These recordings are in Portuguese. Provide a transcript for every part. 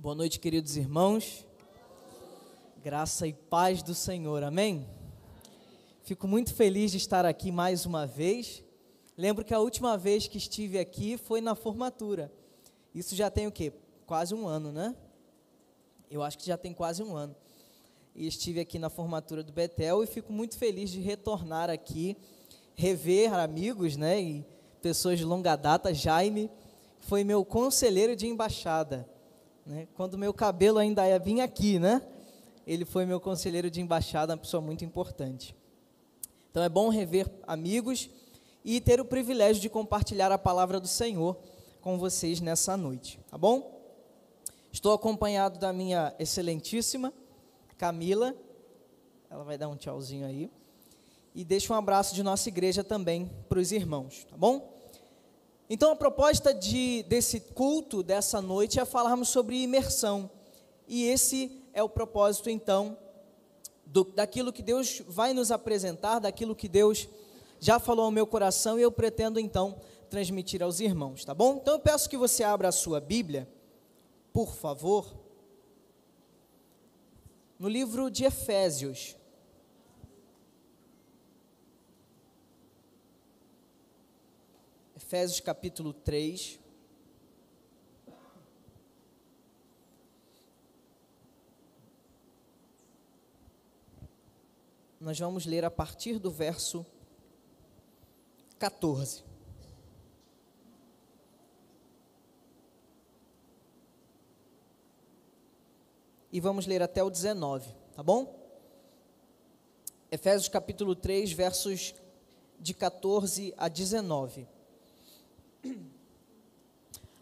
Boa noite, queridos irmãos. Graça e paz do Senhor, amém? Fico muito feliz de estar aqui mais uma vez. Lembro que a última vez que estive aqui foi na formatura. Isso já tem o quê? Quase um ano, né? Eu acho que já tem quase um ano. E estive aqui na formatura do Betel e fico muito feliz de retornar aqui, rever amigos, né? E pessoas de longa data. Jaime foi meu conselheiro de embaixada, né? Quando meu cabelo ainda vinha aqui, né? Ele foi meu conselheiro de embaixada, uma pessoa muito importante. Então é bom rever amigos e ter o privilégio de compartilhar a palavra do Senhor com vocês nessa noite, tá bom? Estou acompanhado da minha excelentíssima Camila, ela vai dar um tchauzinho aí, e deixa um abraço de nossa igreja também para os irmãos, tá bom? Então a proposta desse culto, dessa noite, é falarmos sobre imersão, e esse é o propósito então, daquilo que Deus vai nos apresentar, daquilo que Deus já falou ao meu coração, e eu pretendo então transmitir aos irmãos, tá bom? Então eu peço que você abra a sua Bíblia, por favor, no livro de Efésios. Efésios capítulo 3. Nós vamos ler a partir do verso 14. E vamos ler até o 19, tá bom? Efésios capítulo 3, versos de 14 a 19.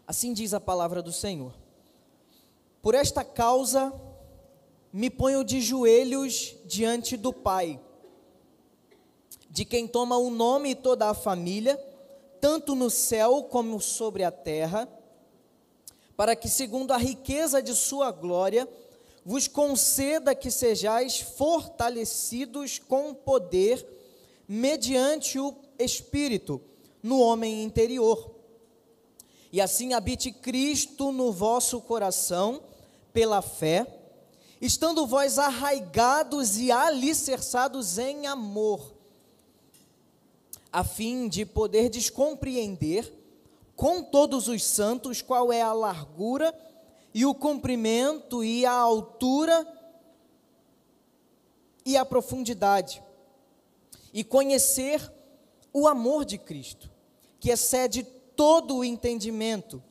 Assim diz a palavra do Senhor: Por esta causa me ponho de joelhos diante do Pai, de quem toma o nome e toda a família, tanto no céu como sobre a terra, para que, segundo a riqueza de sua glória, vos conceda que sejais fortalecidos com poder, mediante o Espírito, no homem interior. E assim habite Cristo no vosso coração, pela fé, estando vós arraigados e alicerçados em amor, a fim de poderdes compreender com todos os santos qual é a largura e o comprimento e a altura e a profundidade, e conhecer o amor de Cristo, que excede todo o entendimento,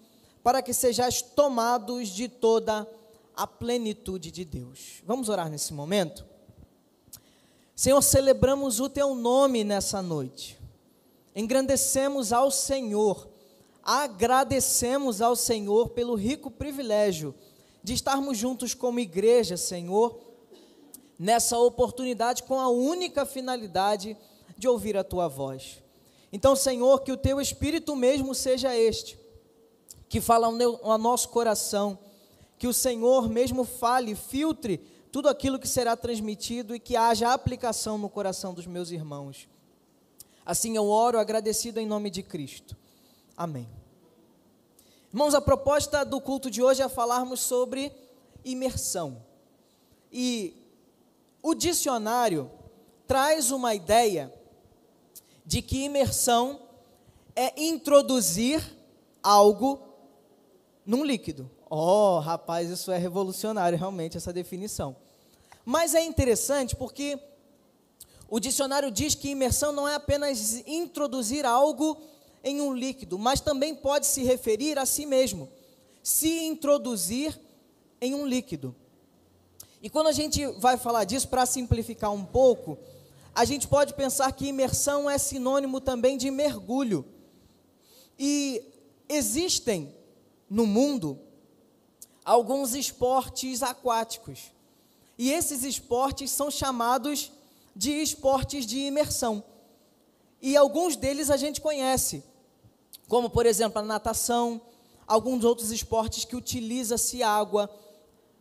para que sejais tomados de toda a plenitude de Deus. Vamos orar nesse momento? Senhor, celebramos o Teu nome nessa noite, engrandecemos ao Senhor, agradecemos ao Senhor pelo rico privilégio de estarmos juntos como igreja, Senhor, nessa oportunidade com a única finalidade de ouvir a Tua voz. Então, Senhor, que o Teu Espírito mesmo seja este, que fala ao nosso coração, que o Senhor mesmo fale, filtre tudo aquilo que será transmitido e que haja aplicação no coração dos meus irmãos. Assim eu oro agradecido em nome de Cristo. Amém. Irmãos, a proposta do culto de hoje é falarmos sobre imersão. E o dicionário traz uma ideia de que imersão é introduzir algo num líquido. Oh, rapaz, isso é revolucionário realmente, essa definição. Mas é interessante porque o dicionário diz que imersão não é apenas introduzir algo em um líquido, mas também pode se referir a si mesmo, se introduzir em um líquido. E quando a gente vai falar disso, para simplificar um pouco, a gente pode pensar que imersão é sinônimo também de mergulho. E existem no mundo alguns esportes aquáticos. E esses esportes são chamados de esportes de imersão. E alguns deles a gente conhece, como por exemplo a natação, alguns outros esportes que utiliza-se água.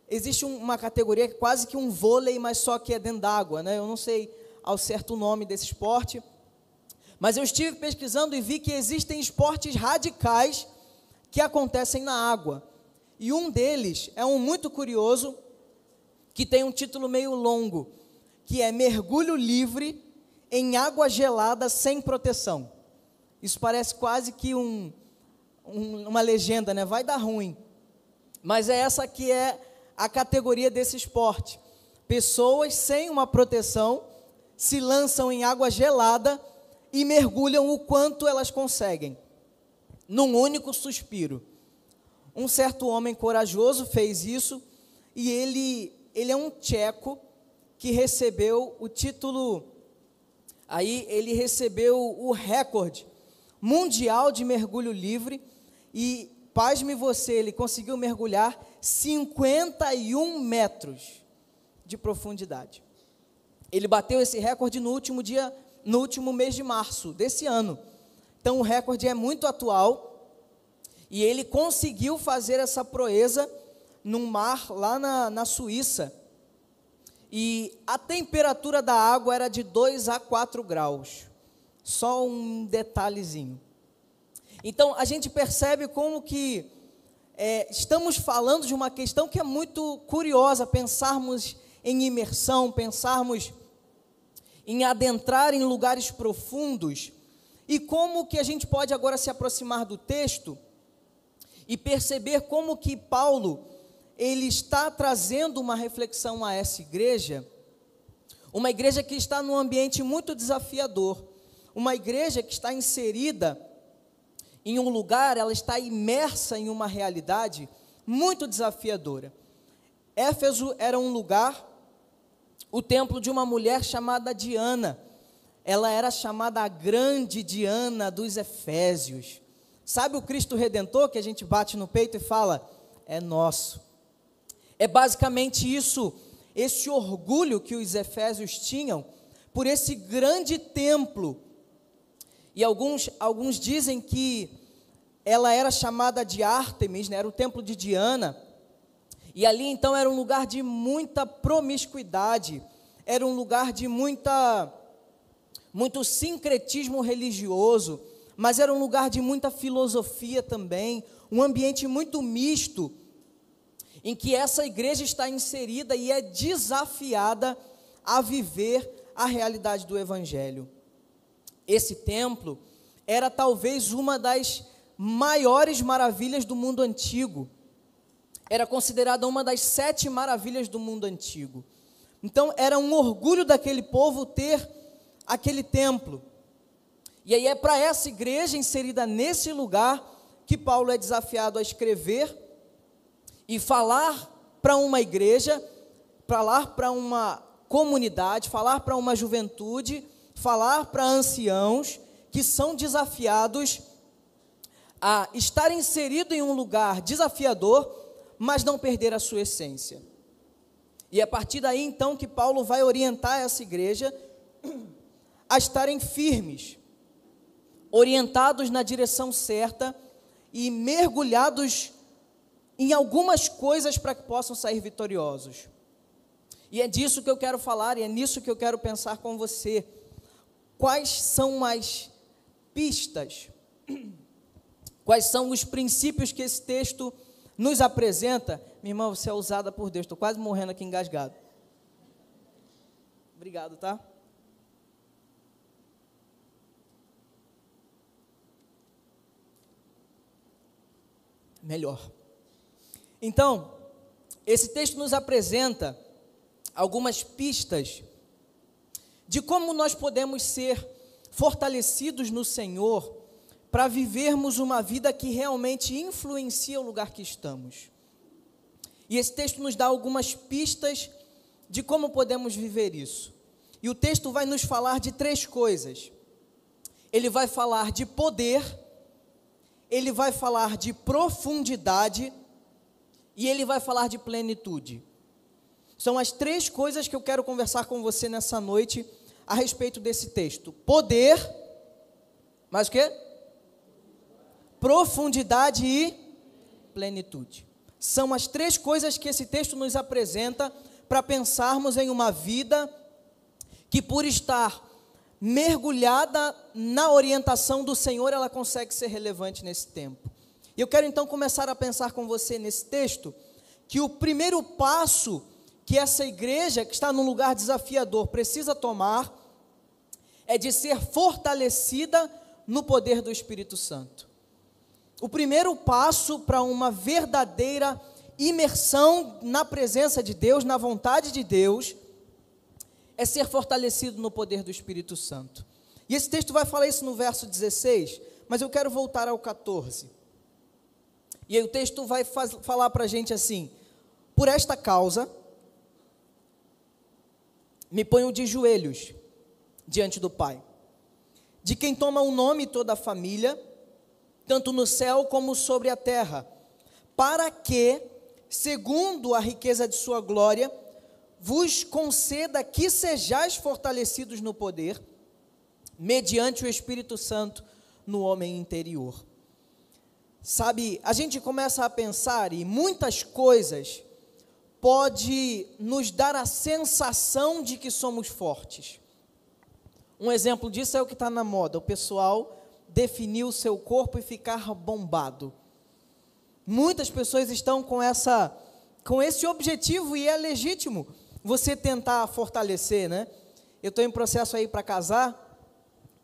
Existe uma categoria que é quase que um vôlei, mas só que é dentro d'água, né? Eu não sei ao certo o nome desse esporte, mas eu estive pesquisando e vi que existem esportes radicais que acontecem na água. E um deles é um muito curioso, que tem um título meio longo, que é Mergulho Livre em Água Gelada Sem Proteção. Isso parece quase que uma legenda, né? Vai dar ruim. Mas é essa que é a categoria desse esporte. Pessoas sem uma proteção se lançam em água gelada e mergulham o quanto elas conseguem, num único suspiro. Um certo homem corajoso fez isso, e ele é um tcheco que recebeu o título, aí ele recebeu o recorde mundial de mergulho livre, e pasme você, ele conseguiu mergulhar 51 metros de profundidade. Ele bateu esse recorde no último mês de março desse ano. Então o recorde é muito atual, e ele conseguiu fazer essa proeza num mar lá na Suíça, e a temperatura da água era de 2 a 4 graus, só um detalhezinho. Então a gente percebe como que estamos falando de uma questão que é muito curiosa, pensarmos em imersão, pensarmos em adentrar em lugares profundos, e como que a gente pode agora se aproximar do texto e perceber como que Paulo, ele está trazendo uma reflexão a essa igreja, uma igreja que está num ambiente muito desafiador, uma igreja que está inserida em um lugar, ela está imersa em uma realidade muito desafiadora. Éfeso era um lugar, o templo de uma mulher chamada Diana. Ela era chamada a grande Diana dos Efésios. Sabe o Cristo Redentor que a gente bate no peito e fala, é nosso? É basicamente isso, esse orgulho que os efésios tinham por esse grande templo. E alguns dizem que ela era chamada de Ártemis, né? Era o templo de Diana. E ali então era um lugar de muita promiscuidade, era um lugar de muito sincretismo religioso, mas era um lugar de muita filosofia também, um ambiente muito misto, em que essa igreja está inserida e é desafiada a viver a realidade do Evangelho. Esse templo era talvez uma das maiores maravilhas do mundo antigo, era considerada uma das 7 maravilhas do mundo antigo. Então era um orgulho daquele povo ter aquele templo. E aí é para essa igreja inserida nesse lugar que Paulo é desafiado a escrever e falar para uma igreja, falar para uma comunidade, falar para uma juventude, falar para anciãos que são desafiados a estar inserido em um lugar desafiador, mas não perder a sua essência. E é a partir daí então que Paulo vai orientar essa igreja a estarem firmes, orientados na direção certa e mergulhados em algumas coisas para que possam sair vitoriosos. E é disso que eu quero falar, e é nisso que eu quero pensar com você. Quais são as pistas, quais são os princípios que esse texto nos apresenta? Minha irmã, você é usada por Deus, estou quase morrendo aqui engasgado. Obrigado, tá? Melhor. Então, esse texto nos apresenta algumas pistas de como nós podemos ser fortalecidos no Senhor para vivermos uma vida que realmente influencia o lugar que estamos. E esse texto nos dá algumas pistas de como podemos viver isso. E o texto vai nos falar de 3 coisas. Ele vai falar de poder, ele vai falar de profundidade e ele vai falar de plenitude. São as 3 coisas que eu quero conversar com você nessa noite a respeito desse texto. Poder, mais o quê? Profundidade e plenitude. São as 3 coisas que esse texto nos apresenta para pensarmos em uma vida que, por estar mergulhada na orientação do Senhor, ela consegue ser relevante nesse tempo. E eu quero então começar a pensar com você nesse texto, que o primeiro passo que essa igreja, que está num lugar desafiador, precisa tomar, é de ser fortalecida no poder do Espírito Santo. O primeiro passo para uma verdadeira imersão na presença de Deus, na vontade de Deus, é ser fortalecido no poder do Espírito Santo. E esse texto vai falar isso no verso 16, mas eu quero voltar ao 14. E aí o texto vai falar para a gente assim: por esta causa, me ponho de joelhos diante do Pai, de quem toma o nome toda a família, tanto no céu como sobre a terra, para que, segundo a riqueza de sua glória, vos conceda que sejais fortalecidos no poder, mediante o Espírito Santo no homem interior. Sabe, a gente começa a pensar e muitas coisas pode nos dar a sensação de que somos fortes. Um exemplo disso é o que está na moda, o pessoal definir o seu corpo e ficar bombado. Muitas pessoas estão com esse objetivo, e é legítimo você tentar fortalecer, né? Eu estou em processo aí para casar,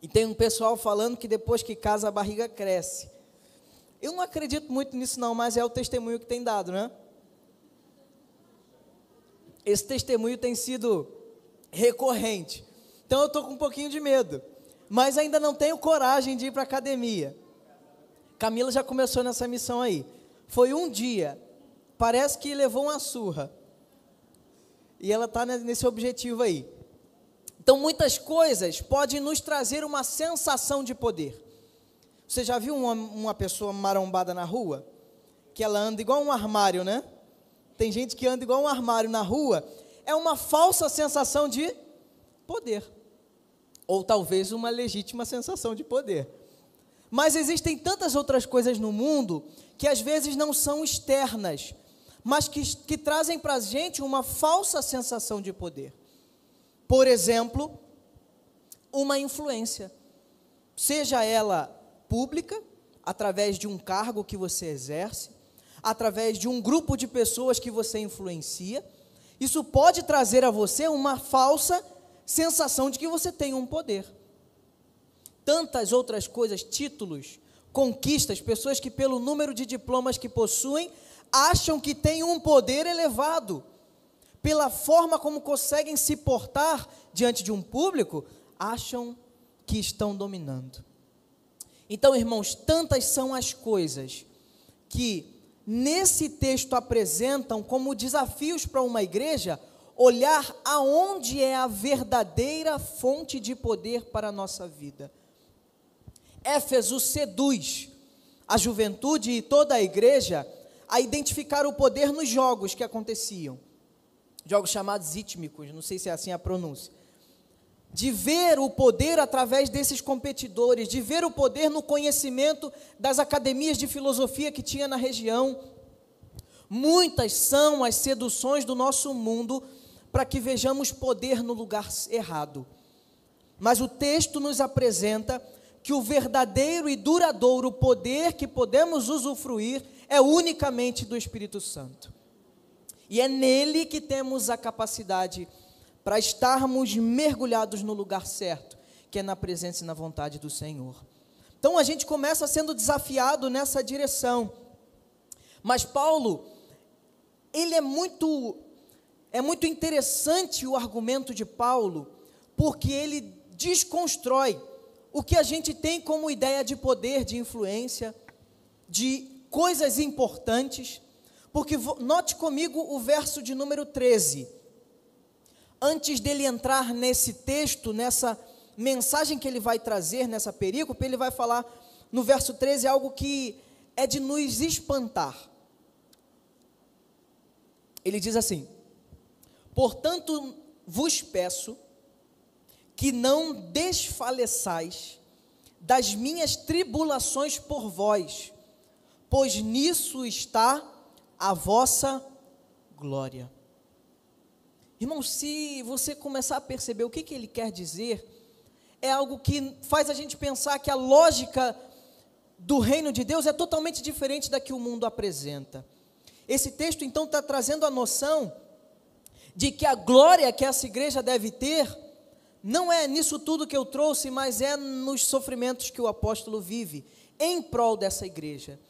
e tem um pessoal falando que depois que casa a barriga cresce. Eu não acredito muito nisso não, mas é o testemunho que tem dado, né? Esse testemunho tem sido recorrente. Então eu estou com um pouquinho de medo, mas ainda não tenho coragem de ir para a academia. Camila já começou nessa missão aí. Foi um dia, parece que levou uma surra. E ela está nesse objetivo aí. Então muitas coisas podem nos trazer uma sensação de poder. Você já viu uma pessoa marombada na rua? Que ela anda igual um armário, né? Tem gente que anda igual um armário na rua. É uma falsa sensação de poder. Ou talvez uma legítima sensação de poder. Mas existem tantas outras coisas no mundo que às vezes não são externas, mas que trazem para a gente uma falsa sensação de poder. Por exemplo, uma influência. Seja ela pública, através de um cargo que você exerce, através de um grupo de pessoas que você influencia, isso pode trazer a você uma falsa sensação de que você tem um poder. Tantas outras coisas, títulos, conquistas, pessoas que pelo número de diplomas que possuem, acham que têm um poder elevado. Pela forma como conseguem se portar diante de um público, acham que estão dominando. Então, irmãos, tantas são as coisas que nesse texto apresentam como desafios para uma igreja olhar aonde é a verdadeira fonte de poder para a nossa vida. Éfeso seduz a juventude e toda a igreja a identificar o poder nos jogos que aconteciam, jogos chamados ítmicos, não sei se é assim a pronúncia, de ver o poder através desses competidores, de ver o poder no conhecimento das academias de filosofia que tinha na região. Muitas são as seduções do nosso mundo para que vejamos poder no lugar errado. Mas o texto nos apresenta que o verdadeiro e duradouro poder que podemos usufruir é unicamente do Espírito Santo. E é nele que temos a capacidade para estarmos mergulhados no lugar certo, que é na presença e na vontade do Senhor. Então a gente começa sendo desafiado nessa direção. Mas Paulo, ele é muito interessante o argumento de Paulo, porque ele desconstrói o que a gente tem como ideia de poder, de influência, de coisas importantes. Porque note comigo o verso de número 13. Antes dele entrar nesse texto, nessa mensagem que ele vai trazer, nessa perícope, ele vai falar no verso 13 algo que é de nos espantar. Ele diz assim: portanto vos peço que não desfaleçais das minhas tribulações por vós, pois nisso está a vossa glória. Irmão, se você começar a perceber o que ele quer dizer, é algo que faz a gente pensar que a lógica do reino de Deus é totalmente diferente da que o mundo apresenta. Esse texto então está trazendo a noção de que a glória que essa igreja deve ter não é nisso tudo que eu trouxe, mas é nos sofrimentos que o apóstolo vive em prol dessa igreja.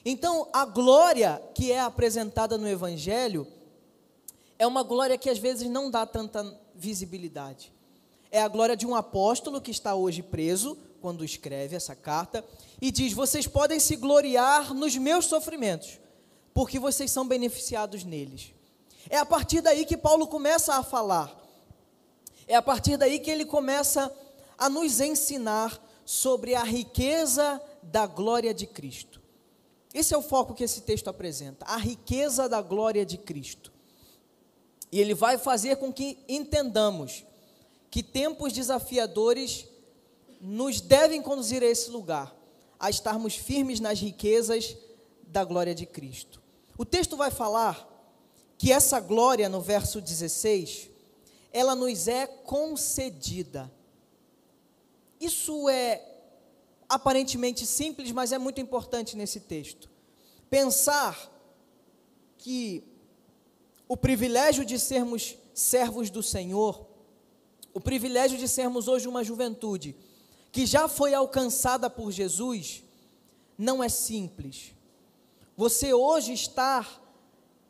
Então, a glória que é apresentada no Evangelho é uma glória que às vezes não dá tanta visibilidade. É a glória de um apóstolo que está hoje preso, quando escreve essa carta, e diz: vocês podem se gloriar nos meus sofrimentos, porque vocês são beneficiados neles. É a partir daí que Paulo começa a falar. É a partir daí que ele começa a nos ensinar sobre a riqueza da glória de Cristo. Esse é o foco que esse texto apresenta, a riqueza da glória de Cristo. E ele vai fazer com que entendamos que tempos desafiadores nos devem conduzir a esse lugar, a estarmos firmes nas riquezas da glória de Cristo. O texto vai falar que essa glória, no verso 16, ela nos é concedida. Isso é aparentemente simples, mas é muito importante nesse texto. Pensar que o privilégio de sermos servos do Senhor, o privilégio de sermos hoje uma juventude que já foi alcançada por Jesus, não é simples. Você hoje estar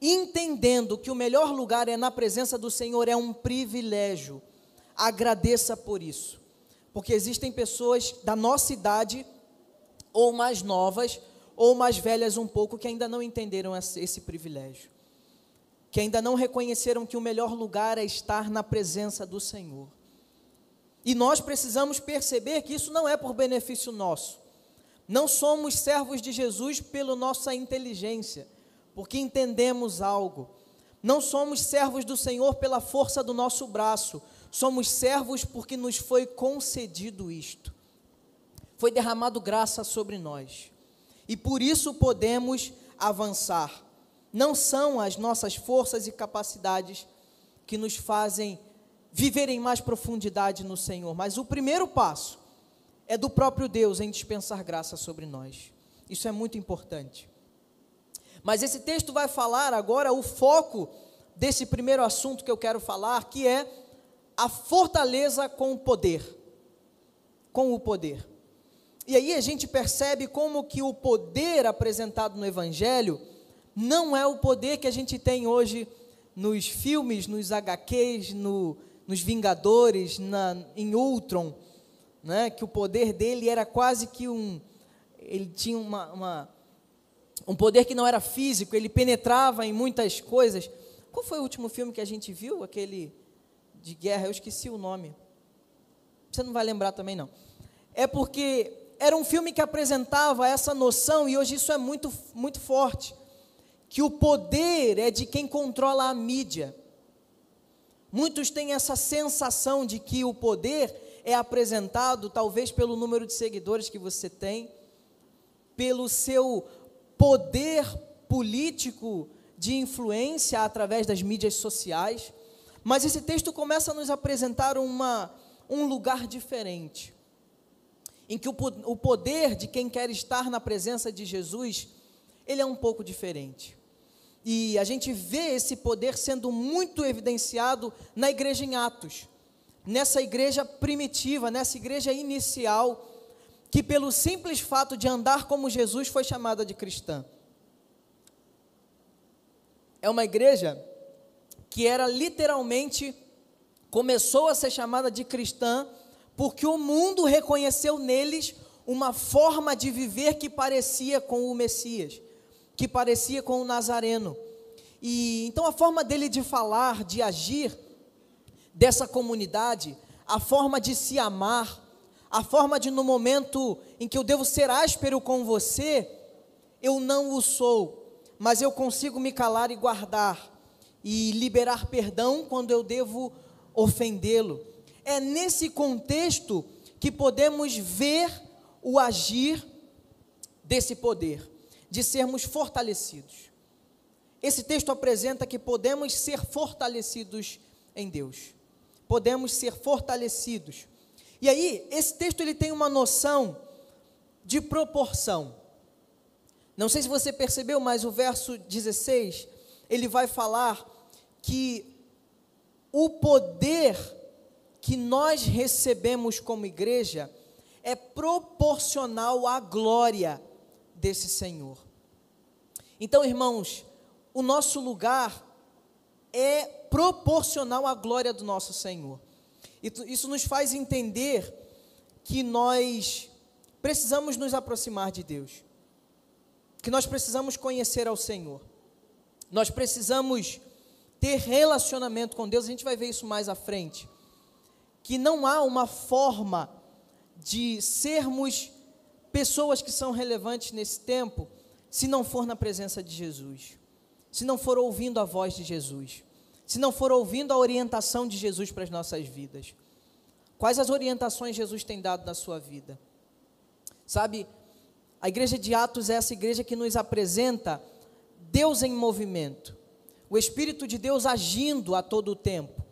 entendendo que o melhor lugar é na presença do Senhor é um privilégio. Agradeça por isso, porque existem pessoas da nossa idade, ou mais novas, ou mais velhas um pouco, que ainda não entenderam esse privilégio, que ainda não reconheceram que o melhor lugar é estar na presença do Senhor. E nós precisamos perceber que isso não é por benefício nosso. Não somos servos de Jesus pela nossa inteligência, porque entendemos algo. Não somos servos do Senhor pela força do nosso braço. Somos servos porque nos foi concedido isto. Foi derramado graça sobre nós. E por isso podemos avançar. Não são as nossas forças e capacidades que nos fazem viver em mais profundidade no Senhor, mas o primeiro passo é do próprio Deus em dispensar graça sobre nós. Isso é muito importante. Mas esse texto vai falar agora o foco desse primeiro assunto que eu quero falar, que é a fortaleza com o poder. Com o poder. E aí a gente percebe como que o poder apresentado no Evangelho não é o poder que a gente tem hoje nos filmes, nos HQs, nos Vingadores, em Ultron, né? Que o poder dele era quase que ele tinha um poder que não era físico, ele penetrava em muitas coisas. Qual foi o último filme que a gente viu? Aquele de guerra, eu esqueci o nome. Você não vai lembrar também, não. É porque era um filme que apresentava essa noção, e hoje isso é muito, muito forte, que o poder é de quem controla a mídia. Muitos têm essa sensação de que o poder é apresentado, talvez pelo número de seguidores que você tem, pelo seu poder político de influência através das mídias sociais, mas esse texto começa a nos apresentar um lugar diferente, em que o poder de quem quer estar na presença de Jesus, ele é um pouco diferente. E a gente vê esse poder sendo muito evidenciado na igreja em Atos, nessa igreja primitiva, nessa igreja inicial, que pelo simples fato de andar como Jesus foi chamada de cristã. É uma igreja que era literalmente, começou a ser chamada de cristã, porque o mundo reconheceu neles uma forma de viver que parecia com o Messias, que parecia com o Nazareno. E então a forma dele de falar, de agir, dessa comunidade, a forma de se amar, a forma de no momento em que eu devo ser áspero com você, eu não o sou, mas eu consigo me calar e guardar, e liberar perdão quando eu devo ofendê-lo. É nesse contexto que podemos ver o agir desse poder, de sermos fortalecidos. Esse texto apresenta que podemos ser fortalecidos em Deus. Podemos ser fortalecidos. E aí, esse texto ele tem uma noção de proporção. Não sei se você percebeu, mas o verso 16, ele vai falar que o poder que nós recebemos como igreja é proporcional à glória desse Senhor. Então, irmãos, o nosso lugar é proporcional à glória do nosso Senhor. Isso nos faz entender que nós precisamos nos aproximar de Deus, que nós precisamos conhecer ao Senhor, nós precisamos ter relacionamento com Deus. A gente vai ver isso mais à frente, que não há uma forma de sermos pessoas que são relevantes nesse tempo, se não for na presença de Jesus, se não for ouvindo a voz de Jesus, se não for ouvindo a orientação de Jesus para as nossas vidas. Quais as orientações Jesus tem dado na sua vida? Sabe, a igreja de Atos é essa igreja que nos apresenta Deus em movimento, o Espírito de Deus agindo a todo o tempo,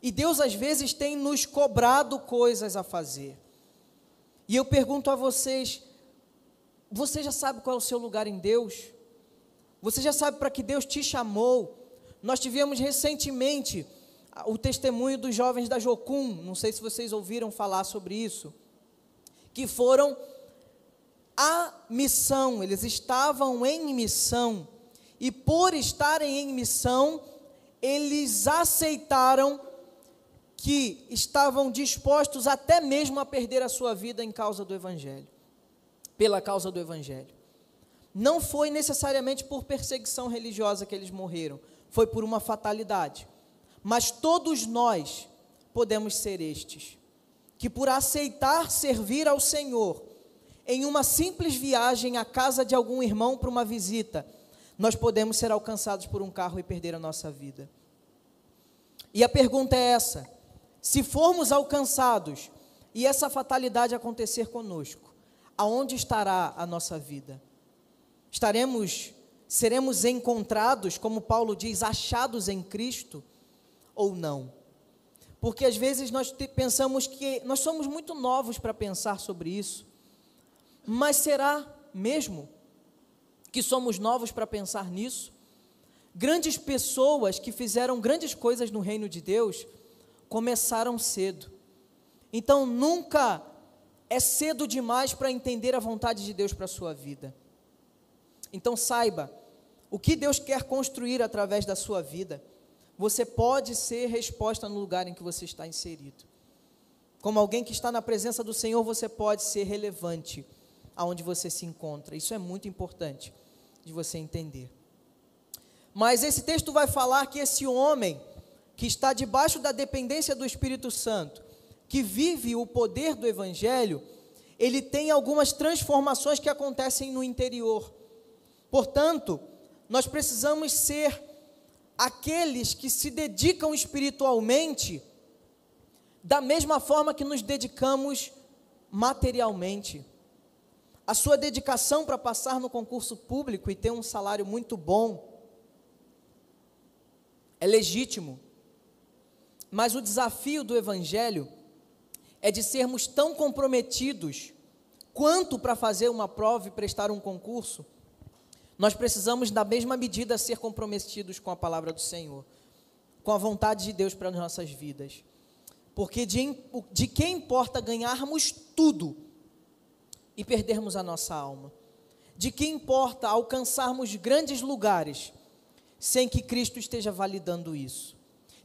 e Deus às vezes tem nos cobrado coisas a fazer. E eu pergunto a vocês, você já sabe qual é o seu lugar em Deus? Você já sabe para que Deus te chamou? Nós tivemos recentemente o testemunho dos jovens da Jocum, não sei se vocês ouviram falar sobre isso, que foram à missão, eles estavam em missão, e por estarem em missão, eles aceitaram que estavam dispostos até mesmo a perder a sua vida em causa do Evangelho, pela causa do Evangelho. Não foi necessariamente por perseguição religiosa que eles morreram, foi por uma fatalidade. Mas todos nós podemos ser estes, que por aceitar servir ao Senhor, em uma simples viagem à casa de algum irmão para uma visita, nós podemos ser alcançados por um carro e perder a nossa vida. E a pergunta é essa: se formos alcançados e essa fatalidade acontecer conosco, aonde estará a nossa vida? Seremos encontrados, como Paulo diz, achados em Cristo ou não? Porque às vezes nós pensamos que nós somos muito novos para pensar sobre isso, mas será mesmo que somos novos para pensar nisso? Grandes pessoas que fizeram grandes coisas no reino de Deus começaram cedo. Então nunca é cedo demais para entender a vontade de Deus para a sua vida. Então saiba, o que Deus quer construir através da sua vida, você pode ser resposta no lugar em que você está inserido. Como alguém que está na presença do Senhor, você pode ser relevante aonde você se encontra. Isso é muito importante de você entender. Mas esse texto vai falar que esse homem que está debaixo da dependência do Espírito Santo, que vive o poder do Evangelho, ele tem algumas transformações que acontecem no interior. Portanto, nós precisamos ser aqueles que se dedicam espiritualmente da mesma forma que nos dedicamos materialmente. A sua dedicação para passar no concurso público e ter um salário muito bom é legítimo, mas o desafio do Evangelho é de sermos tão comprometidos quanto para fazer uma prova e prestar um concurso. Nós precisamos, da mesma medida, ser comprometidos com a palavra do Senhor, com a vontade de Deus para as nossas vidas. Porque de que importa ganharmos tudo e perdermos a nossa alma? De que importa alcançarmos grandes lugares sem que Cristo esteja validando isso?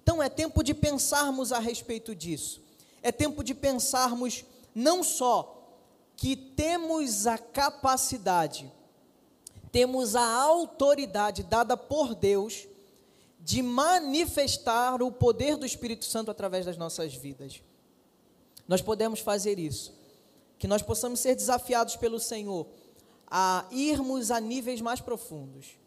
Então é tempo de pensarmos a respeito disso. É tempo de pensarmos não só que temos a capacidade, temos a autoridade dada por Deus de manifestar o poder do Espírito Santo através das nossas vidas. Nós podemos fazer isso, que nós possamos ser desafiados pelo Senhor a irmos a níveis mais profundos,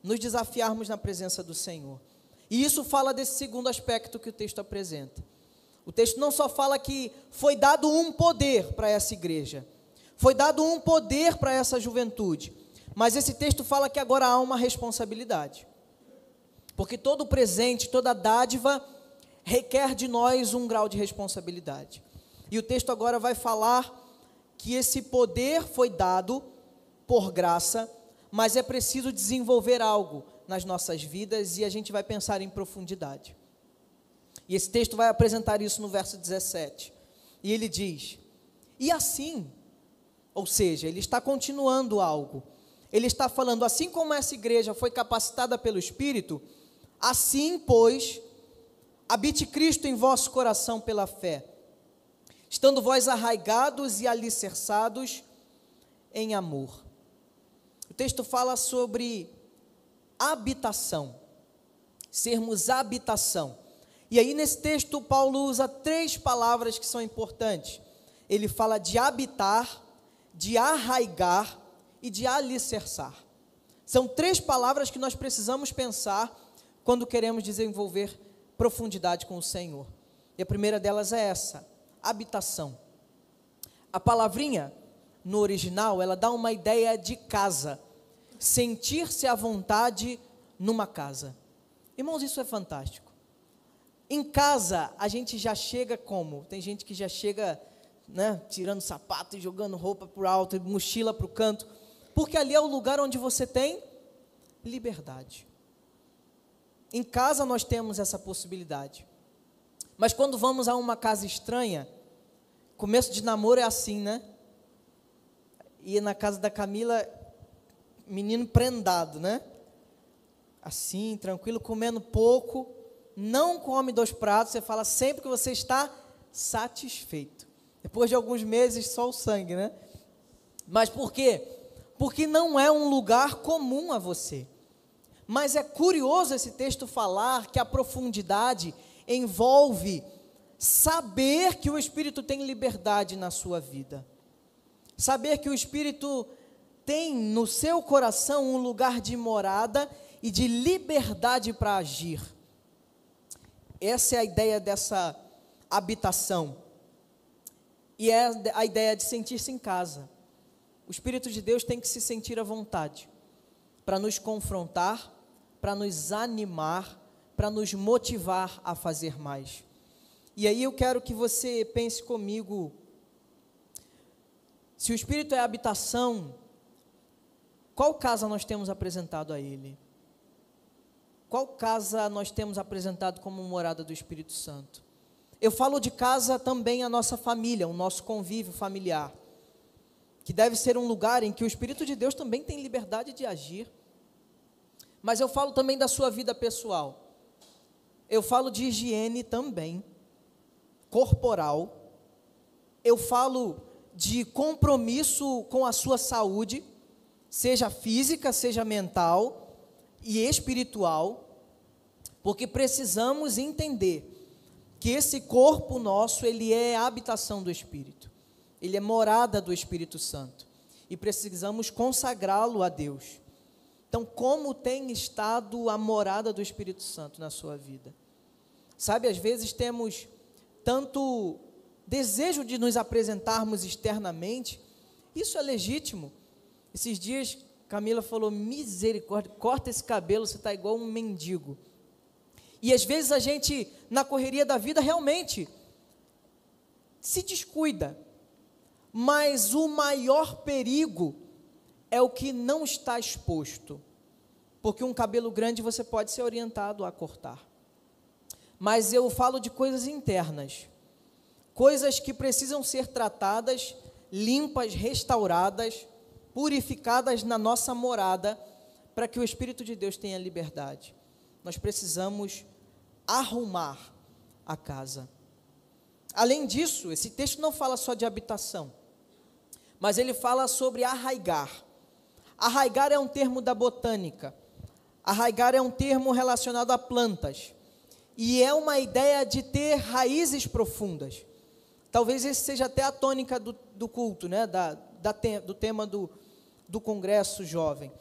nos desafiarmos na presença do Senhor. E isso fala desse segundo aspecto que o texto apresenta. O texto não só fala que foi dado um poder para essa igreja, foi dado um poder para essa juventude, mas esse texto fala que agora há uma responsabilidade. Porque todo presente, toda dádiva requer de nós um grau de responsabilidade. E o texto agora vai falar que esse poder foi dado por graça, mas é preciso desenvolver algo nas nossas vidas, e a gente vai pensar em profundidade. E esse texto vai apresentar isso no verso 17. E ele diz: e assim, ou seja, ele está continuando algo. Ele está falando, assim como essa igreja foi capacitada pelo Espírito, assim, pois, habite Cristo em vosso coração pela fé, estando vós arraigados e alicerçados em amor. O texto fala sobre habitação, sermos habitação. E aí nesse texto Paulo usa 3 palavras que são importantes. Ele fala de habitar, de arraigar e de alicerçar. São 3 palavras que nós precisamos pensar quando queremos desenvolver profundidade com o Senhor. E a primeira delas é essa: habitação. A palavrinha, no original, ela dá uma ideia de casa, sentir-se à vontade numa casa. Irmãos, isso é fantástico. Em casa, a gente já chega como? Tem gente que já chega, né, tirando sapato e jogando roupa para o alto, e mochila para o canto, porque ali é o lugar onde você tem liberdade. Em casa nós temos essa possibilidade, mas quando vamos a uma casa estranha, começo de namoro é assim, né? Ia na casa da Camila, menino prendado, né? Assim, tranquilo, comendo pouco, não come 2 pratos, você fala sempre que você está satisfeito. Depois de alguns meses, só o sangue, né? Mas por quê? Porque não é um lugar comum a você. Mas é curioso esse texto falar que a profundidade envolve saber que o Espírito tem liberdade na sua vida. Saber que o Espírito tem no seu coração um lugar de morada e de liberdade para agir. Essa é a ideia dessa habitação. E é a ideia de sentir-se em casa. O Espírito de Deus tem que se sentir à vontade para nos confrontar, para nos animar, para nos motivar a fazer mais. E aí eu quero que você pense comigo, se o Espírito é a habitação, qual casa nós temos apresentado a Ele? Qual casa nós temos apresentado como morada do Espírito Santo? Eu falo de casa também a nossa família, o nosso convívio familiar, que deve ser um lugar em que o Espírito de Deus também tem liberdade de agir. Mas eu falo também da sua vida pessoal. Eu falo de higiene também, corporal. Eu falo de compromisso com a sua saúde, seja física, seja mental e espiritual, porque precisamos entender que esse corpo nosso, ele é a habitação do Espírito, ele é morada do Espírito Santo, e precisamos consagrá-lo a Deus. Então, como tem estado a morada do Espírito Santo na sua vida? Sabe, às vezes temos tanto desejo de nos apresentarmos externamente, isso é legítimo. Esses dias, Camila falou, misericórdia, corta esse cabelo, você está igual um mendigo. E às vezes a gente, na correria da vida, realmente se descuida. Mas o maior perigo é o que não está exposto. Porque um cabelo grande você pode ser orientado a cortar. Mas eu falo de coisas internas. Coisas que precisam ser tratadas, limpas, restauradas, purificadas na nossa morada, para que o Espírito de Deus tenha liberdade. Nós precisamos arrumar a casa. Além disso, esse texto não fala só de habitação, mas ele fala sobre arraigar. Arraigar é um termo da botânica. Arraigar é um termo relacionado a plantas. E é uma ideia de ter raízes profundas. Talvez esse seja até a tônica do culto, né? Do tema do congresso jovem.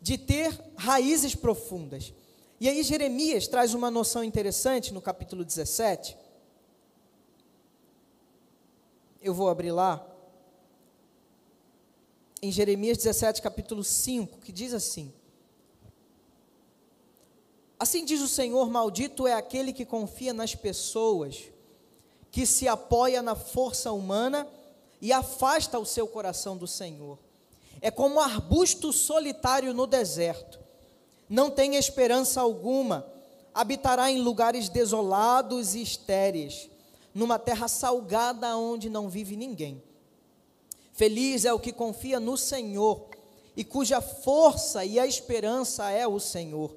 De ter raízes profundas. E aí Jeremias traz uma noção interessante no capítulo 17. Eu vou abrir lá. Em Jeremias 17, capítulo 5, que diz assim: assim diz o Senhor, maldito é aquele que confia nas pessoas, que se apoia na força humana e afasta o seu coração do Senhor. É como arbusto solitário no deserto, não tem esperança alguma, habitará em lugares desolados e estéreis, numa terra salgada onde não vive ninguém. Feliz é o que confia no Senhor, e cuja força e a esperança é o Senhor.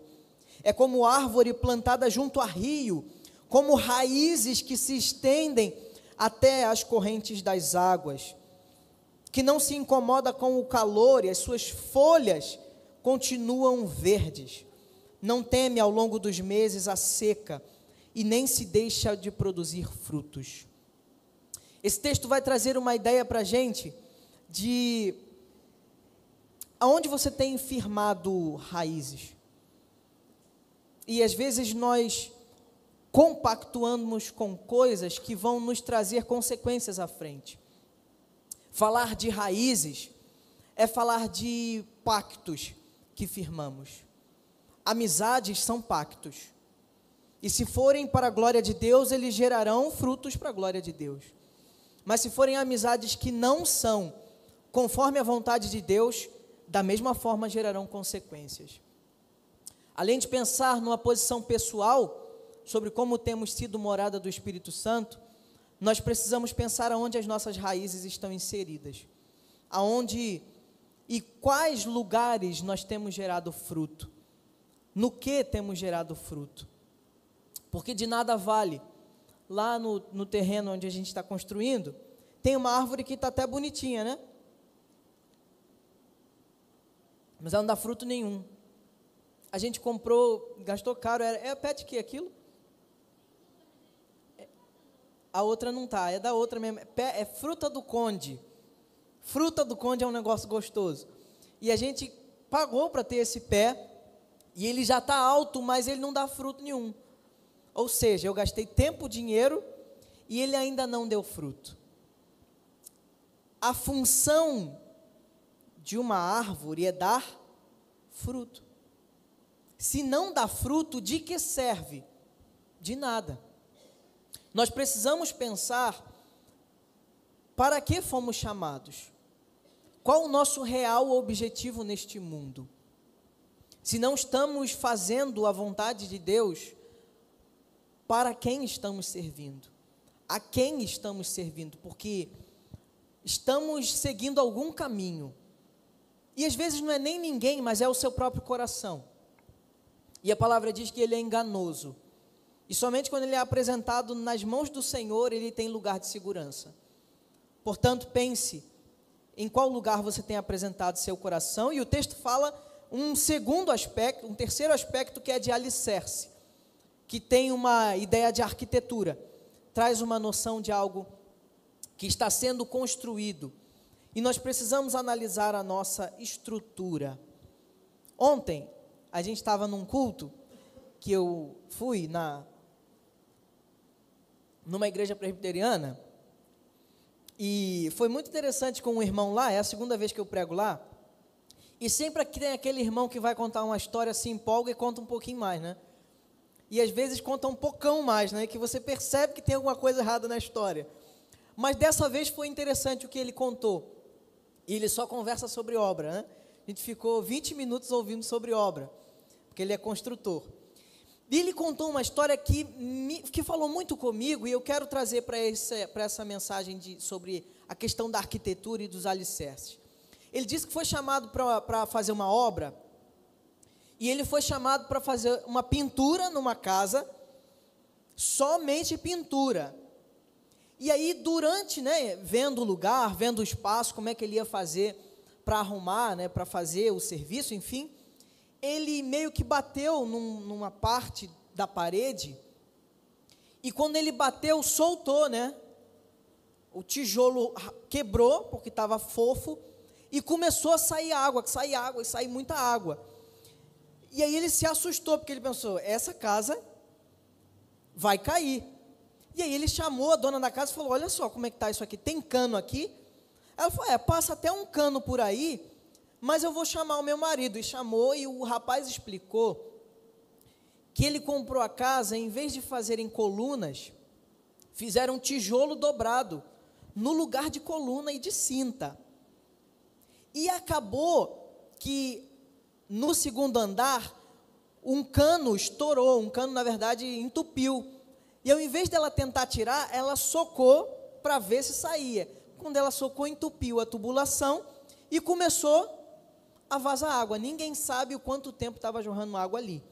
É como árvore plantada junto a rio, como raízes que se estendem até as correntes das águas, que não se incomoda com o calor e as suas folhas continuam verdes. Não teme ao longo dos meses a seca e nem se deixa de produzir frutos. Esse texto vai trazer uma ideia para a gente de aonde você tem firmado raízes. E às vezes nós compactuamos com coisas que vão nos trazer consequências à frente. Falar de raízes é falar de pactos que firmamos. Amizades são pactos. E se forem para a glória de Deus, eles gerarão frutos para a glória de Deus. Mas se forem amizades que não são conforme a vontade de Deus, da mesma forma gerarão consequências. Além de pensar numa posição pessoal, sobre como temos sido morada do Espírito Santo, nós precisamos pensar aonde as nossas raízes estão inseridas, aonde e quais lugares nós temos gerado fruto, no que temos gerado fruto, porque de nada vale, lá no terreno onde a gente está construindo, tem uma árvore que está até bonitinha, né? Mas ela não dá fruto nenhum. A gente comprou, gastou caro, é pé de que aquilo? A outra não está, é da outra mesmo, é fruta do conde. Fruta do conde é um negócio gostoso. E a gente pagou para ter esse pé, e ele já está alto, mas ele não dá fruto nenhum. Ou seja, eu gastei tempo, dinheiro, e ele ainda não deu fruto. A função de uma árvore é dar fruto. Se não dá fruto, de que serve? De nada. Nós precisamos pensar para que fomos chamados. Qual o nosso real objetivo neste mundo? Se não estamos fazendo a vontade de Deus, para quem estamos servindo? A quem estamos servindo? Porque estamos seguindo algum caminho. E às vezes não é nem ninguém, mas é o seu próprio coração. E a palavra diz que ele é enganoso. E somente quando ele é apresentado nas mãos do Senhor, ele tem lugar de segurança. Portanto, pense em qual lugar você tem apresentado seu coração. E o texto fala um segundo aspecto, um terceiro aspecto, que é de alicerce, que tem uma ideia de arquitetura, traz uma noção de algo que está sendo construído. E nós precisamos analisar a nossa estrutura. Ontem, a gente estava num culto, que eu fui numa igreja presbiteriana, e foi muito interessante com um irmão lá, é a segunda vez que eu prego lá, e sempre que tem aquele irmão que vai contar uma história, se empolga e conta um pouquinho mais, né? E às vezes conta um poucão mais, né? Que você percebe que tem alguma coisa errada na história. Mas dessa vez foi interessante o que ele contou. E ele só conversa sobre obra, né? A gente ficou 20 minutos ouvindo sobre obra, porque ele é construtor. E ele contou uma história que falou muito comigo, e eu quero trazer para essa mensagem sobre a questão da arquitetura e dos alicerces. Ele disse que foi chamado para fazer uma obra, e ele foi chamado para fazer uma pintura numa casa, somente pintura. E aí, durante, vendo o lugar, vendo o espaço, como é que ele ia fazer para arrumar, para fazer o serviço, enfim, ele meio que bateu numa parte da parede, e quando ele bateu, soltou, o tijolo quebrou, porque estava fofo, e começou a sair água, e sair muita água. E aí ele se assustou, porque ele pensou, essa casa vai cair. E aí ele chamou a dona da casa e falou, olha só como é que está isso aqui, tem cano aqui? Ela falou, passa até um cano por aí, mas eu vou chamar o meu marido. E chamou, e o rapaz explicou que ele comprou a casa, em vez de fazerem colunas, fizeram tijolo dobrado, no lugar de coluna e de cinta. E acabou que no segundo andar, um cano estourou, um cano, na verdade, entupiu. E ao invés dela tentar tirar, ela socou para ver se saía. Quando ela socou, entupiu a tubulação e começou a vazar água. Ninguém sabe o quanto tempo estava jorrando água ali.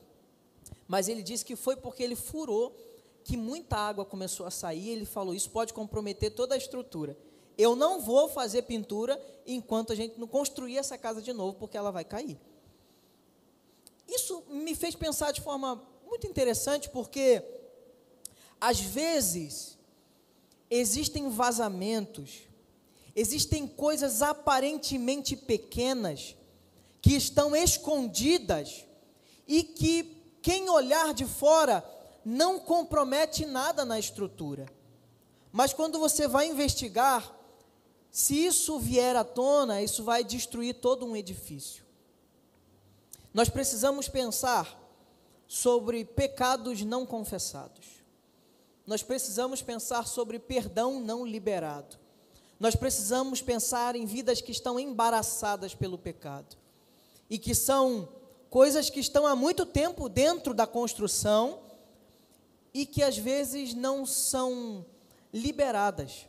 Mas ele disse que foi porque ele furou, que muita água começou a sair. Ele falou, isso pode comprometer toda a estrutura. Eu não vou fazer pintura enquanto a gente não construir essa casa de novo, porque ela vai cair. Isso me fez pensar de forma muito interessante, porque às vezes existem vazamentos, existem coisas aparentemente pequenas que estão escondidas e que quem olhar de fora não compromete nada na estrutura. Mas quando você vai investigar, se isso vier à tona, isso vai destruir todo um edifício. Nós precisamos pensar sobre pecados não confessados. Nós precisamos pensar sobre perdão não liberado. Nós precisamos pensar em vidas que estão embaraçadas pelo pecado. E que são coisas que estão há muito tempo dentro da construção e que às vezes não são liberadas.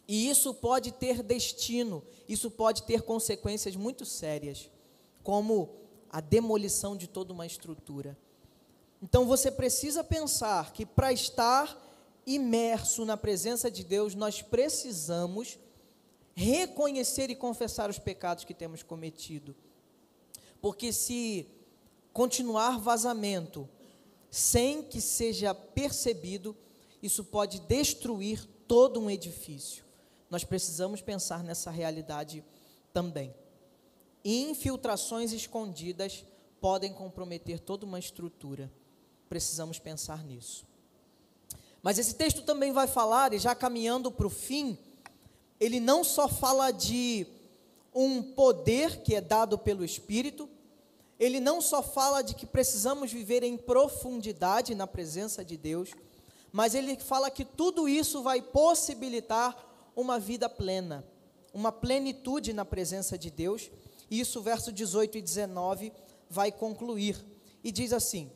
E isso pode ter destino, isso pode ter consequências muito sérias, como a demolição de toda uma estrutura. Então você precisa pensar que para estar imerso na presença de Deus, nós precisamos reconhecer e confessar os pecados que temos cometido. Porque se continuar vazamento sem que seja percebido, isso pode destruir todo um edifício. Nós precisamos pensar nessa realidade também. Infiltrações escondidas podem comprometer toda uma estrutura. Precisamos pensar nisso. Mas esse texto também vai falar, e já caminhando para o fim, ele não só fala de um poder que é dado pelo Espírito, ele não só fala de que precisamos viver em profundidade na presença de Deus, mas ele fala que tudo isso vai possibilitar uma vida plena, uma plenitude na presença de Deus. E isso, verso 18 e 19, vai concluir. E diz assim: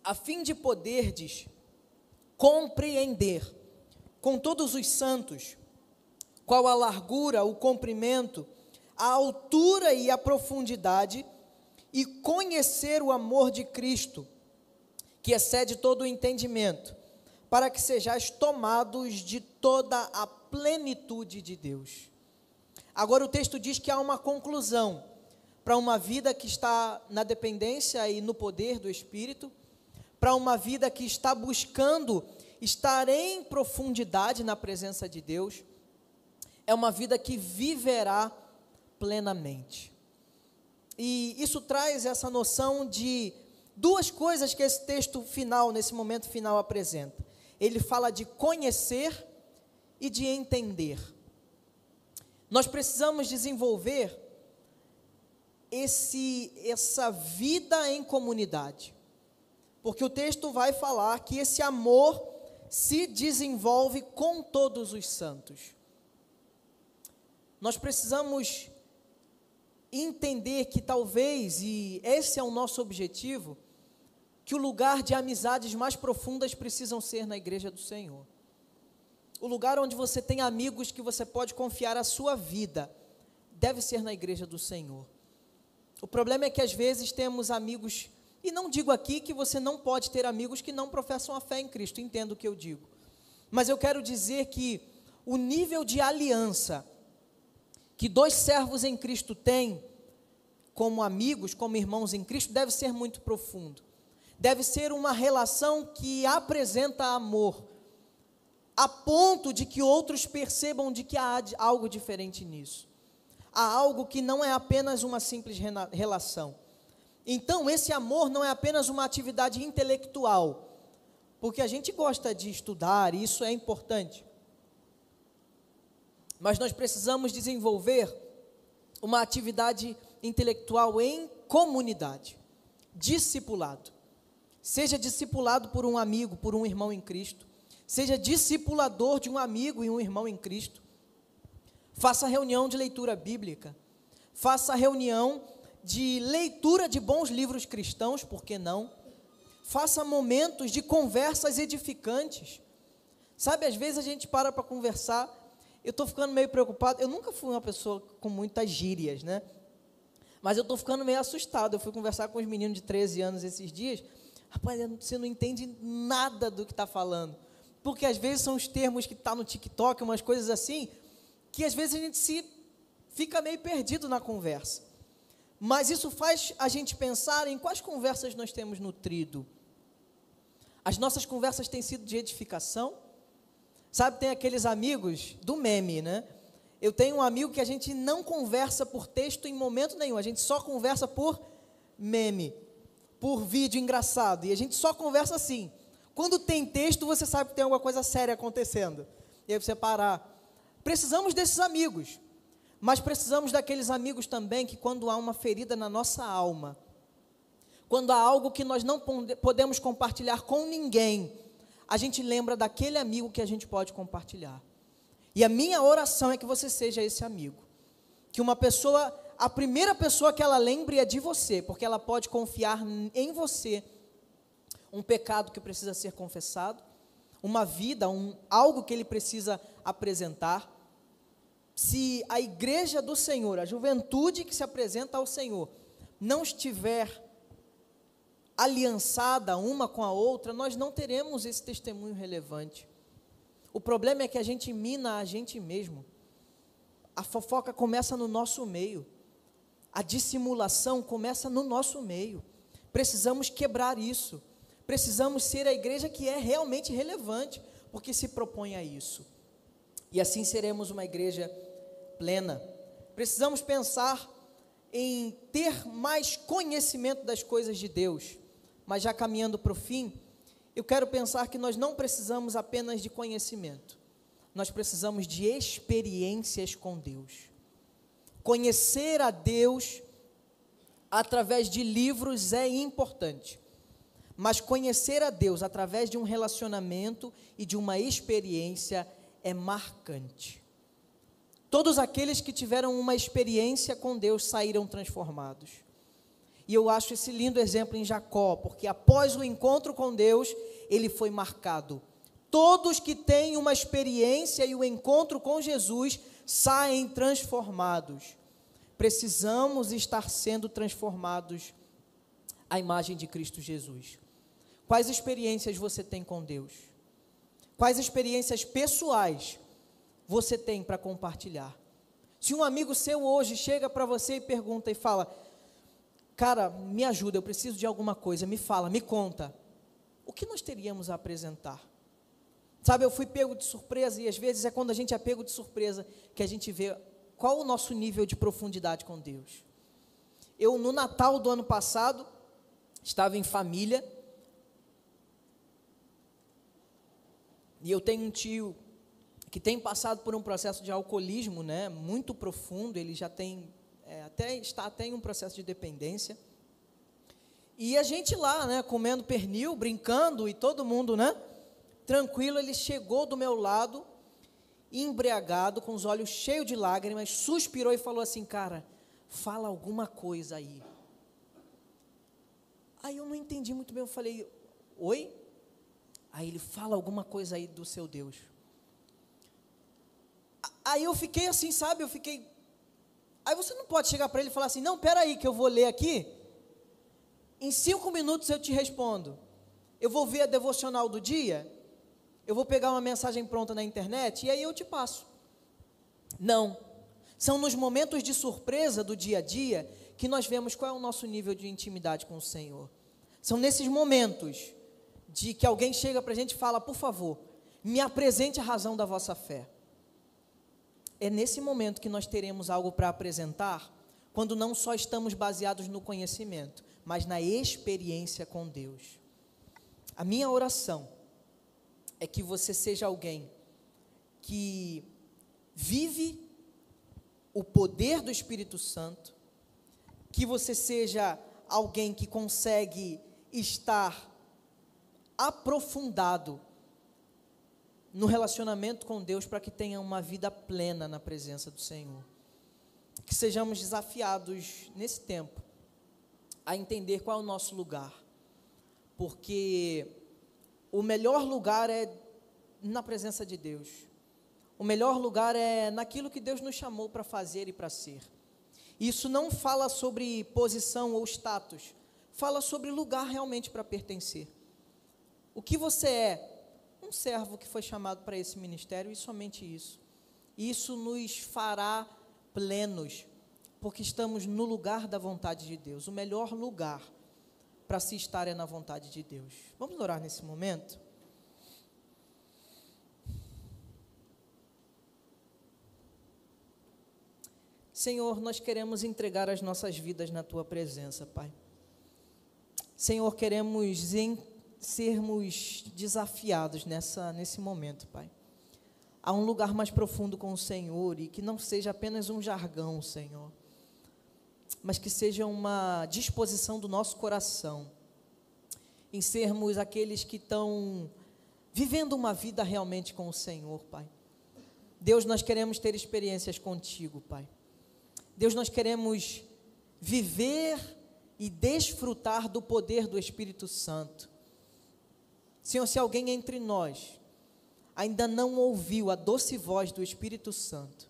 a fim de poderdes compreender com todos os santos qual a largura, o comprimento, a altura e a profundidade, e conhecer o amor de Cristo, que excede todo o entendimento, para que sejais tomados de toda a plenitude de Deus. Agora o texto diz que há uma conclusão para uma vida que está na dependência e no poder do Espírito, para uma vida que está buscando estar em profundidade na presença de Deus. É uma vida que viverá plenamente. E isso traz essa noção de duas coisas que esse texto final, nesse momento final, apresenta. Ele fala de conhecer e de entender. Nós precisamos desenvolver essa vida em comunidade, porque o texto vai falar que esse amor se desenvolve com todos os santos. Nós precisamos entender que talvez, e esse é o nosso objetivo, que o lugar de amizades mais profundas precisam ser na igreja do Senhor. O lugar onde você tem amigos que você pode confiar a sua vida, deve ser na igreja do Senhor. O problema é que às vezes temos amigos, e não digo aqui que você não pode ter amigos que não professam a fé em Cristo, entendo o que eu digo. Mas eu quero dizer que o nível de aliança que dois servos em Cristo têm, como amigos, como irmãos em Cristo, deve ser muito profundo. Deve ser uma relação que apresenta amor, a ponto de que outros percebam de que há algo diferente nisso. Há algo que não é apenas uma simples relação. Então, esse amor não é apenas uma atividade intelectual, porque a gente gosta de estudar, e isso é importante. Mas nós precisamos desenvolver uma atividade intelectual em comunidade, discipulado. Seja discipulado por um amigo, por um irmão em Cristo, Seja discipulador de um amigo e um irmão em Cristo. Faça reunião de leitura bíblica. Faça reunião de leitura de bons livros cristãos, por que não? Faça momentos de conversas edificantes. Sabe, às vezes a gente para conversar, eu estou ficando meio preocupado, eu nunca fui uma pessoa com muitas gírias, né? Mas eu estou ficando meio assustado. Eu fui conversar com os meninos de 13 anos esses dias. Rapaz, você não entende nada do que está falando. Porque às vezes são os termos que estão no TikTok, umas coisas assim, que às vezes a gente fica meio perdido na conversa. Mas isso faz a gente pensar em quais conversas nós temos nutrido. As nossas conversas têm sido de edificação. Sabe, tem aqueles amigos do meme, né? Eu tenho um amigo que a gente não conversa por texto em momento nenhum, a gente só conversa por meme, por vídeo engraçado, e a gente só conversa assim. Quando tem texto, você sabe que tem alguma coisa séria acontecendo, e aí você parar. Precisamos desses amigos, mas precisamos daqueles amigos também que quando há uma ferida na nossa alma, quando há algo que nós não podemos compartilhar com ninguém, a gente lembra daquele amigo que a gente pode compartilhar. E a minha oração é que você seja esse amigo. Que uma pessoa, a primeira pessoa que ela lembre é de você, porque ela pode confiar em você um pecado que precisa ser confessado, uma vida, algo que ele precisa apresentar. Se a igreja do Senhor, a juventude que se apresenta ao Senhor, não estiver aliançada uma com a outra, nós não teremos esse testemunho relevante. O problema é que a gente mina a gente mesmo. A fofoca começa no nosso meio. A dissimulação começa no nosso meio. Precisamos quebrar isso. Precisamos ser a igreja que é realmente relevante, porque se propõe a isso. E assim seremos uma igreja plena. Precisamos pensar em ter mais conhecimento das coisas de Deus. Mas já caminhando para o fim, eu quero pensar que nós não precisamos apenas de conhecimento, nós precisamos de experiências com Deus. Conhecer a Deus através de livros é importante, mas conhecer a Deus através de um relacionamento e de uma experiência é marcante. Todos aqueles que tiveram uma experiência com Deus saíram transformados. E eu acho esse lindo exemplo em Jacó, porque após o encontro com Deus, ele foi marcado. Todos que têm uma experiência e o encontro com Jesus saem transformados. Precisamos estar sendo transformados à imagem de Cristo Jesus. Quais experiências você tem com Deus? Quais experiências pessoais você tem para compartilhar? Se um amigo seu hoje chega para você e pergunta e fala: cara, me ajuda, eu preciso de alguma coisa, me fala, me conta. O que nós teríamos a apresentar? Sabe, eu fui pego de surpresa, e às vezes é quando a gente é pego de surpresa que a gente vê qual o nosso nível de profundidade com Deus. Eu, no Natal do ano passado, estava em família, e eu tenho um tio que tem passado por um processo de alcoolismo, né, muito profundo. Ele já tem está em um processo de dependência, e a gente lá, né, comendo pernil, brincando, e todo mundo, né, tranquilo. Ele chegou do meu lado, embriagado, com os olhos cheios de lágrimas, suspirou e falou assim: cara, fala alguma coisa aí. Aí eu não entendi muito bem, eu falei: oi? Aí ele: fala alguma coisa aí do seu Deus. Aí eu fiquei assim, sabe, aí você não pode chegar para ele e falar assim: não, peraí que eu vou ler aqui, em 5 minutos eu te respondo. Eu vou ver a devocional do dia, eu vou pegar uma mensagem pronta na internet e aí eu te passo. Não, são nos momentos de surpresa do dia a dia que nós vemos qual é o nosso nível de intimidade com o Senhor. São nesses momentos de que alguém chega para a gente e fala: por favor, me apresente a razão da vossa fé. É nesse momento que nós teremos algo para apresentar, quando não só estamos baseados no conhecimento, mas na experiência com Deus. A minha oração é que você seja alguém que vive o poder do Espírito Santo, que você seja alguém que consegue estar aprofundado no relacionamento com Deus para que tenha uma vida plena na presença do Senhor. Que sejamos desafiados nesse tempo a entender qual é o nosso lugar, porque o melhor lugar é na presença de Deus. O melhor lugar é naquilo que Deus nos chamou para fazer e para ser. Isso não fala sobre posição ou status, fala sobre lugar realmente para pertencer. O que você é? Um servo que foi chamado para esse ministério, e somente isso. Isso nos fará plenos, porque estamos no lugar da vontade de Deus. O melhor lugar para se estar é na vontade de Deus. Vamos orar nesse momento? Senhor, nós queremos entregar as nossas vidas na Tua presença, Pai. Senhor, queremos sermos desafiados nesse momento, Pai, a um lugar mais profundo com o Senhor, e que não seja apenas um jargão, Senhor, mas que seja uma disposição do nosso coração, em sermos aqueles que estão vivendo uma vida realmente com o Senhor, Pai. Deus, nós queremos ter experiências contigo, Pai. Deus, nós queremos viver e desfrutar do poder do Espírito Santo. Senhor, se alguém entre nós ainda não ouviu a doce voz do Espírito Santo,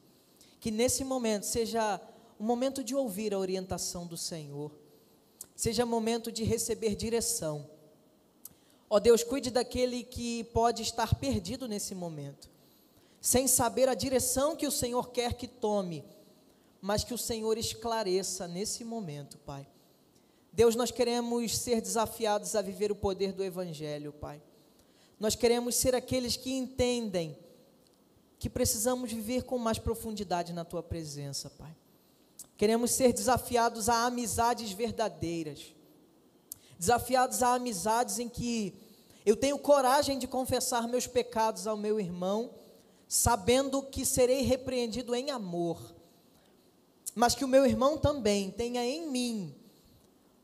que nesse momento seja um momento de ouvir a orientação do Senhor, seja momento de receber direção. Ó Deus, cuide daquele que pode estar perdido nesse momento, sem saber a direção que o Senhor quer que tome, mas que o Senhor esclareça nesse momento, Pai. Deus, nós queremos ser desafiados a viver o poder do Evangelho, Pai. Nós queremos ser aqueles que entendem que precisamos viver com mais profundidade na Tua presença, Pai. Queremos ser desafiados a amizades verdadeiras, desafiados a amizades em que eu tenho coragem de confessar meus pecados ao meu irmão, sabendo que serei repreendido em amor, mas que o meu irmão também tenha em mim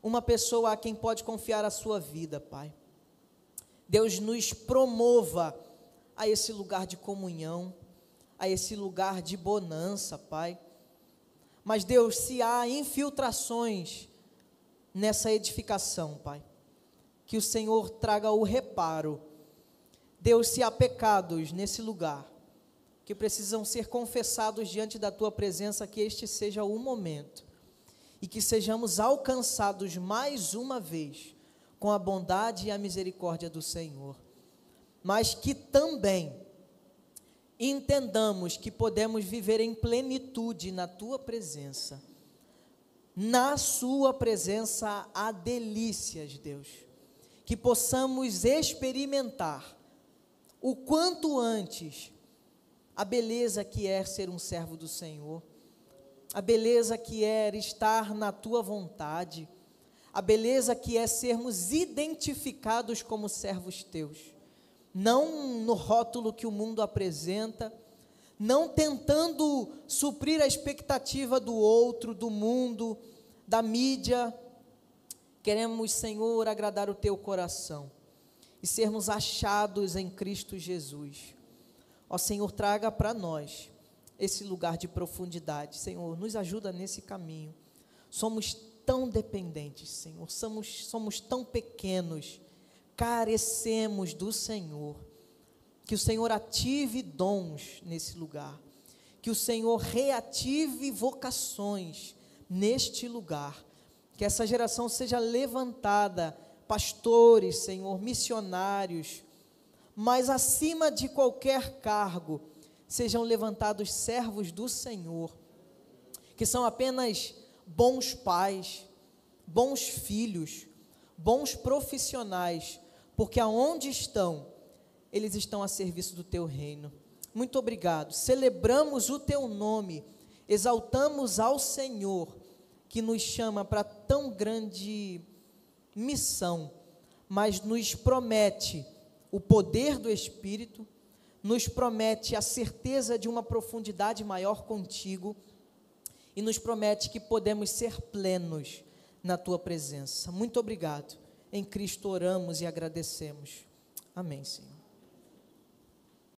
uma pessoa a quem pode confiar a sua vida, Pai. Deus, nos promova a esse lugar de comunhão, a esse lugar de bonança, Pai. Mas Deus, se há infiltrações nessa edificação, Pai, que o Senhor traga o reparo. Deus, se há pecados nesse lugar, que precisam ser confessados diante da Tua presença, que este seja o momento, e que sejamos alcançados mais uma vez, com a bondade e a misericórdia do Senhor, mas que também entendamos que podemos viver em plenitude na Tua presença. Na Sua presença há delícias, Deus, que possamos experimentar o quanto antes a beleza que é ser um servo do Senhor, a beleza que é estar na Tua vontade, a beleza que é sermos identificados como servos Teus, não no rótulo que o mundo apresenta, não tentando suprir a expectativa do outro, do mundo, da mídia. Queremos, Senhor, agradar o Teu coração e sermos achados em Cristo Jesus. Ó Senhor, traga para nós esse lugar de profundidade. Senhor, nos ajuda nesse caminho. Somos tão dependentes, Senhor, somos tão pequenos, carecemos do Senhor. Que o Senhor ative dons nesse lugar, que o Senhor reative vocações neste lugar, que essa geração seja levantada, pastores, Senhor, missionários, mas acima de qualquer cargo, sejam levantados servos do Senhor, que são apenas bons pais, bons filhos, bons profissionais, porque aonde estão, eles estão a serviço do Teu reino. Muito obrigado, celebramos o Teu nome, exaltamos ao Senhor, que nos chama para tão grande missão, mas nos promete o poder do Espírito, nos promete a certeza de uma profundidade maior contigo, e nos promete que podemos ser plenos na Tua presença. Muito obrigado. Em Cristo oramos e agradecemos. Amém, Senhor.